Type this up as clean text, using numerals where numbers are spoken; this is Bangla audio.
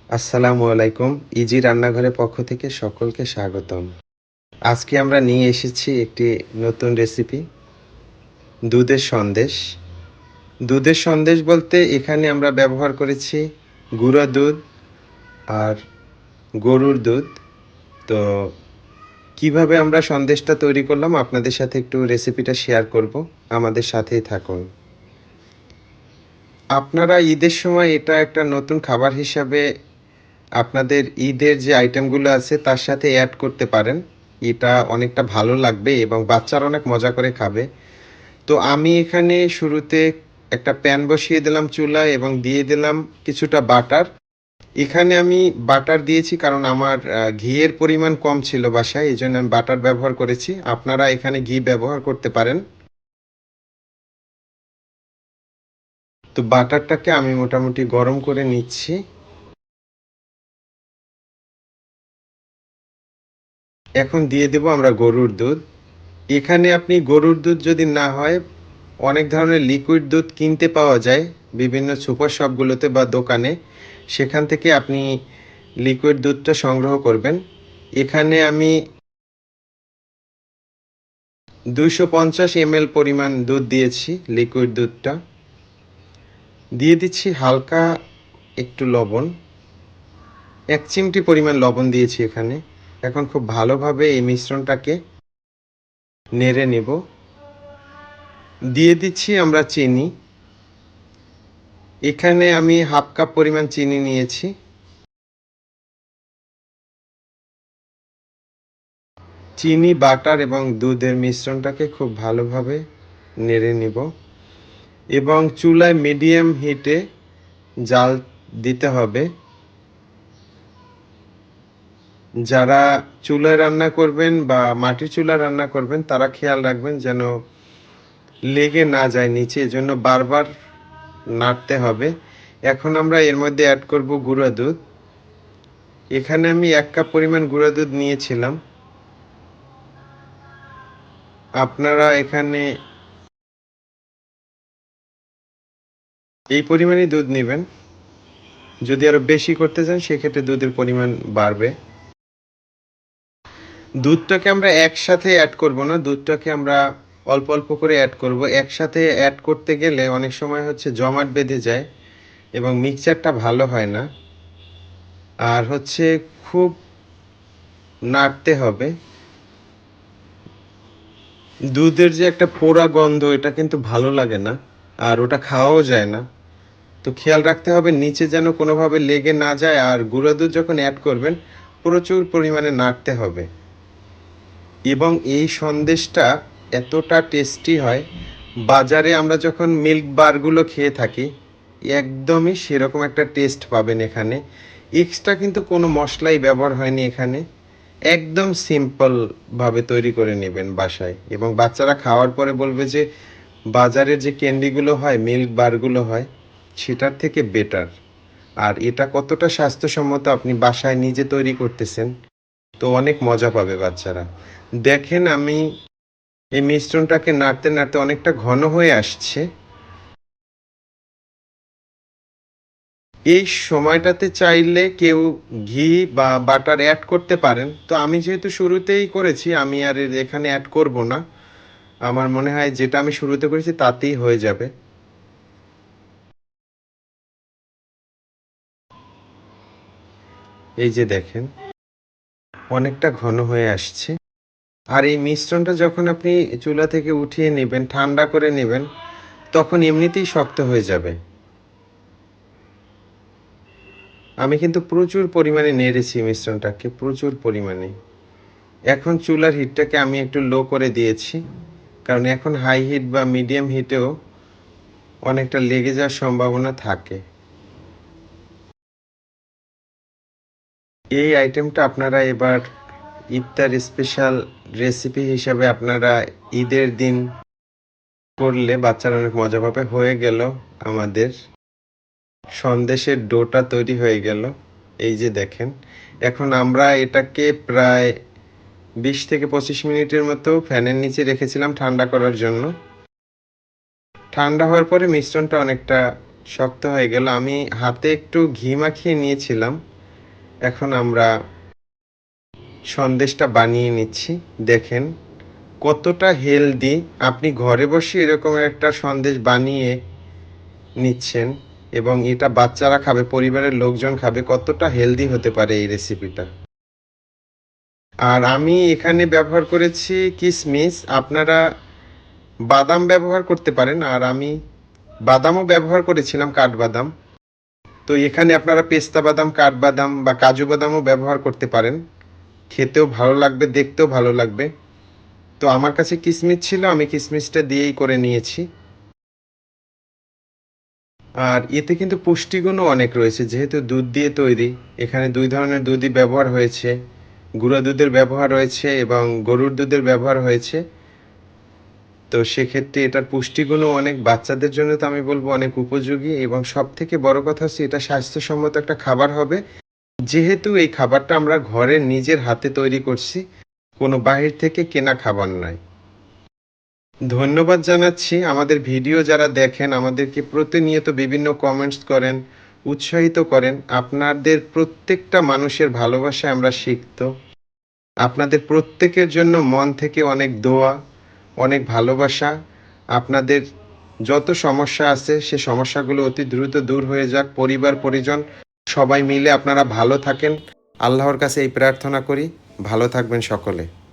আসসালামু আলাইকুম। ইজি রান্নাঘরের পক্ষ থেকে সকলকে স্বাগতম। আজকে আমরা নিয়ে এসেছি একটি নতুন রেসিপি, দুধের সন্দেশ। দুধের সন্দেশ বলতে এখানে আমরা ব্যবহার করেছি গুঁড়া দুধ আর গরুর দুধ। তো কিভাবে আমরা সন্দেশটা তৈরি করলাম আপনাদের সাথে একটু রেসিপিটা শেয়ার করব। আমাদের সাথেই থাকুন। আপনারা ঈদের সময় এটা একটা নতুন খাবার হিসাবে আপনাদের ঈদের যে আইটেমগুলো আছে তার সাথে অ্যাড করতে পারেন। এটা অনেকটা ভালো লাগবে এবং বাচ্চারা অনেক মজা করে খাবে। তো আমি এখানে শুরুতে একটা প্যান বসিয়ে দিলাম চুলায় এবং দিয়ে দিলাম কিছুটা বাটার। এখানে আমি বাটার দিয়েছি কারণ আমার ঘিয়ের পরিমাণ কম ছিল বাসায়, এই জন্য আমি বাটার ব্যবহার করেছি। আপনারা এখানে ঘি ব্যবহার করতে পারেন। তো বাটারটাকে আমি মোটামুটি গরম করে নিচ্ছি। এখন দিয়ে দেব আমরা গরুর দুধ। এখানে আপনি গরুর দুধ যদি না হয়, অনেক ধরনের লিকুইড দুধ কিনতে পাওয়া যায় বিভিন্ন সুপার শপগুলোতে বা দোকানে। সেখান থেকে আপনি লিকুইড দুধটা সংগ্রহ করবেন। এখানে আমি 250 ml পরিমাণ দুধ দিয়েছি, লিকুইড দুধটা। দিয়ে দিচ্ছি হালকা একটু লবণ, 1 চিমটি পরিমাণ লবণ দিয়েছি এখানে। এখন খুব ভালোভাবে এই মিশ্রণটাকে নেড়ে নেব। দিয়ে দিচ্ছি আমরা চিনি। এখানে আমি হাফ কাপ পরিমাণ চিনি নিয়েছি। চিনি, বাটার এবং দুধের মিশ্রণটাকে খুব ভালোভাবে নেড়ে নিব এবং চুলায় মিডিয়াম হিটে জাল দিতে হবে। যারা চুলায় রান্না করবেন বা মাটির চুলায় রান্না করবেন তারা খেয়াল রাখবেন যেন লেগে না যায় নিচে, এজন্য বারবার নাড়তে হবে। এখন আমরা এর মধ্যে অ্যাড করব গুঁড়া দুধ। এখানে আমি 1 কাপ পরিমাণ গুঁড়া দুধ নিয়েছিলাম। আপনারা এখানে এই পরিমাণই দুধ নেবেন। যদি আরো বেশি করতে চান সেক্ষেত্রে দুধের পরিমাণ বাড়বে। দুধটাকে আমরা একসাথে অ্যাড করব না, দুধটাকে আমরা অল্প অল্প করে অ্যাড করব। একসাথে অ্যাড করতে গেলে অনেক সময় হচ্ছে জমাট বেঁধে যায় এবং মিক্সচারটা ভালো হয় না। আর হচ্ছে খুব নাড়তে হবে। দুধের যে একটা পোড়া গন্ধ, এটা কিন্তু ভালো লাগে না, আর ওটা খাওয়াও যায় না। তো খেয়াল রাখতে হবে নিচে যেন কোনোভাবে লেগে না যায়। আর গুঁড়া দুধ যখন অ্যাড করবেন প্রচুর পরিমাণে নাড়তে হবে। এবং এই সন্দেশটা এতটা টেস্টি হয়, বাজারে আমরা যখন মিল্ক বারগুলো খেয়ে থাকি একদমই সেরকম একটা টেস্ট পাবেন এখানে। এক্সট্রা কিন্তু কোনো মশলাই ব্যবহার হয়নি এখানে। একদম সিম্পলভাবে তৈরি করে নেবেন বাসায় এবং বাচ্চারা খাওয়ার পরে বলবে যে বাজারের যে ক্যান্ডিগুলো হয়, মিল্ক বারগুলো হয়, সেটার থেকে বেটার। আর এটা কতটা স্বাস্থ্যসম্মত আপনি বাসায় নিজে তৈরি করতেছেন, তো অনেক মজা পাবে বাচ্চারা। দেখেন আমি এই মিশ্রণটাকে নাড়তে নাড়তে অনেকটা ঘন হয়ে আসছে। এই সময়টাতে চাইলে কেউ ঘি বা বাটার অ্যাড করতে পারেন। তো আমি যেহেতু শুরুতেই করেছি, আমি আর এখানে অ্যাড করব না। আমার মনে হয় যেটা আমি শুরুতে করেছি তাতেই হয়ে যাবে। এই যে দেখেন অনেকটা ঘন হয়ে আসছে। আর এই মিশ্রণটা যখন আপনি চুলা থেকে উঠিয়ে নেবেন, ঠান্ডা করে নেবেন, তখন এমনিতেই শক্ত হয়ে যাবে। আমি কিন্তু প্রচুর পরিমাণে নেড়েছি মিশ্রণটাকে, প্রচুর পরিমাণে। এখন চুলার হিটটাকে আমি একটু লো করে দিয়েছি, কারণ এখন হাই হিট বা মিডিয়াম হিটেও অনেকটা লেগে যাওয়ার সম্ভাবনা থাকে। এই আইটেমটা আপনারা এবার ইফতার স্পেশাল রেসিপি হিসাবে আপনারা ঈদের দিন করলে বাচ্চারা অনেক মজা পাবে। হয়ে গেল আমাদের সন্দেশের ডোটা তৈরি হয়ে গেল। এই যে দেখেন, এখন আমরা এটাকে প্রায় 20 থেকে 25 মিনিটের মতো ফ্যানের নিচে রেখেছিলাম ঠান্ডা করার জন্য। ঠান্ডা হওয়ার পরে মিশ্রণটা অনেকটা শক্ত হয়ে গেল। আমি হাতে একটু ঘি মাখিয়ে নিয়েছিলাম এখন আমরা সন্দেশটা বানিয়ে নিচ্ছি। দেখেন কতটা হেলদি, আপনি ঘরে বসে এরকম একটা সন্দেশ বানিয়ে নিচ্ছেন এবং এটা বাচ্চারা খাবে, পরিবারের লোকজন খাবে, কতটা হেলদি হতে পারে এই রেসিপিটা। আর আমি এখানে ব্যবহার করেছি কিশমিশ, আপনারা বাদাম ব্যবহার করতে পারেন, আর আমি বাদামও ব্যবহার করেছিলাম, কাঠবাদাম। তো এখানে আপনারা পেস্তা বাদাম, কাঠবাদাম বা কাজু বাদামও ব্যবহার করতে পারেন, খেতেও ভালো লাগবে, দেখতেও ভালো লাগবে। তো আমার কাছে কিশমিশ ছিল, আমি কিশমিশটা দিয়েই করে নিয়েছি। আর এতে কিন্তু পুষ্টিগুণও অনেক রয়েছে, যেহেতু দুধ দিয়ে তৈরি। এখানে 2 ধরনের দুধই ব্যবহার হয়েছে, গুঁড়া দুধের ব্যবহার হয়েছে এবং গরুর দুধের ব্যবহার হয়েছে। তো সেক্ষেত্রে এটার পুষ্টিগুণও অনেক, বাচ্চাদের জন্য তো আমি বলবো অনেক উপযোগী, এবং সবথেকে বড় কথা হচ্ছে এটা স্বাস্থ্যসম্মত একটা খাবার হবে, যেহেতু এই খাবারটা আমরা ঘরে নিজের হাতে তৈরি করছি, কোনো বাহির থেকে কেনা খাবার নয়। ধন্যবাদ জানাচ্ছি আমাদের ভিডিও যারা দেখেন, আমাদেরকে প্রতিনিয়ত বিভিন্ন কমেন্টস করেন, উৎসাহিত করেন। আপনাদের প্রত্যেকটা মানুষের ভালোবাসায় আমরা সিক্ত। আপনাদের প্রত্যেকের জন্য মন থেকে অনেক দোয়া, অনেক ভালোবাসা। আপনাদের যত সমস্যা আছে সে সমস্যাগুলো অতি দ্রুত দূর হয়ে যাক। পরিবার পরিজন সবাই মিলে আপনারা ভালো থাকেন, আল্লাহর কাছে এই প্রার্থনা করি। ভালো থাকবেন সকলে।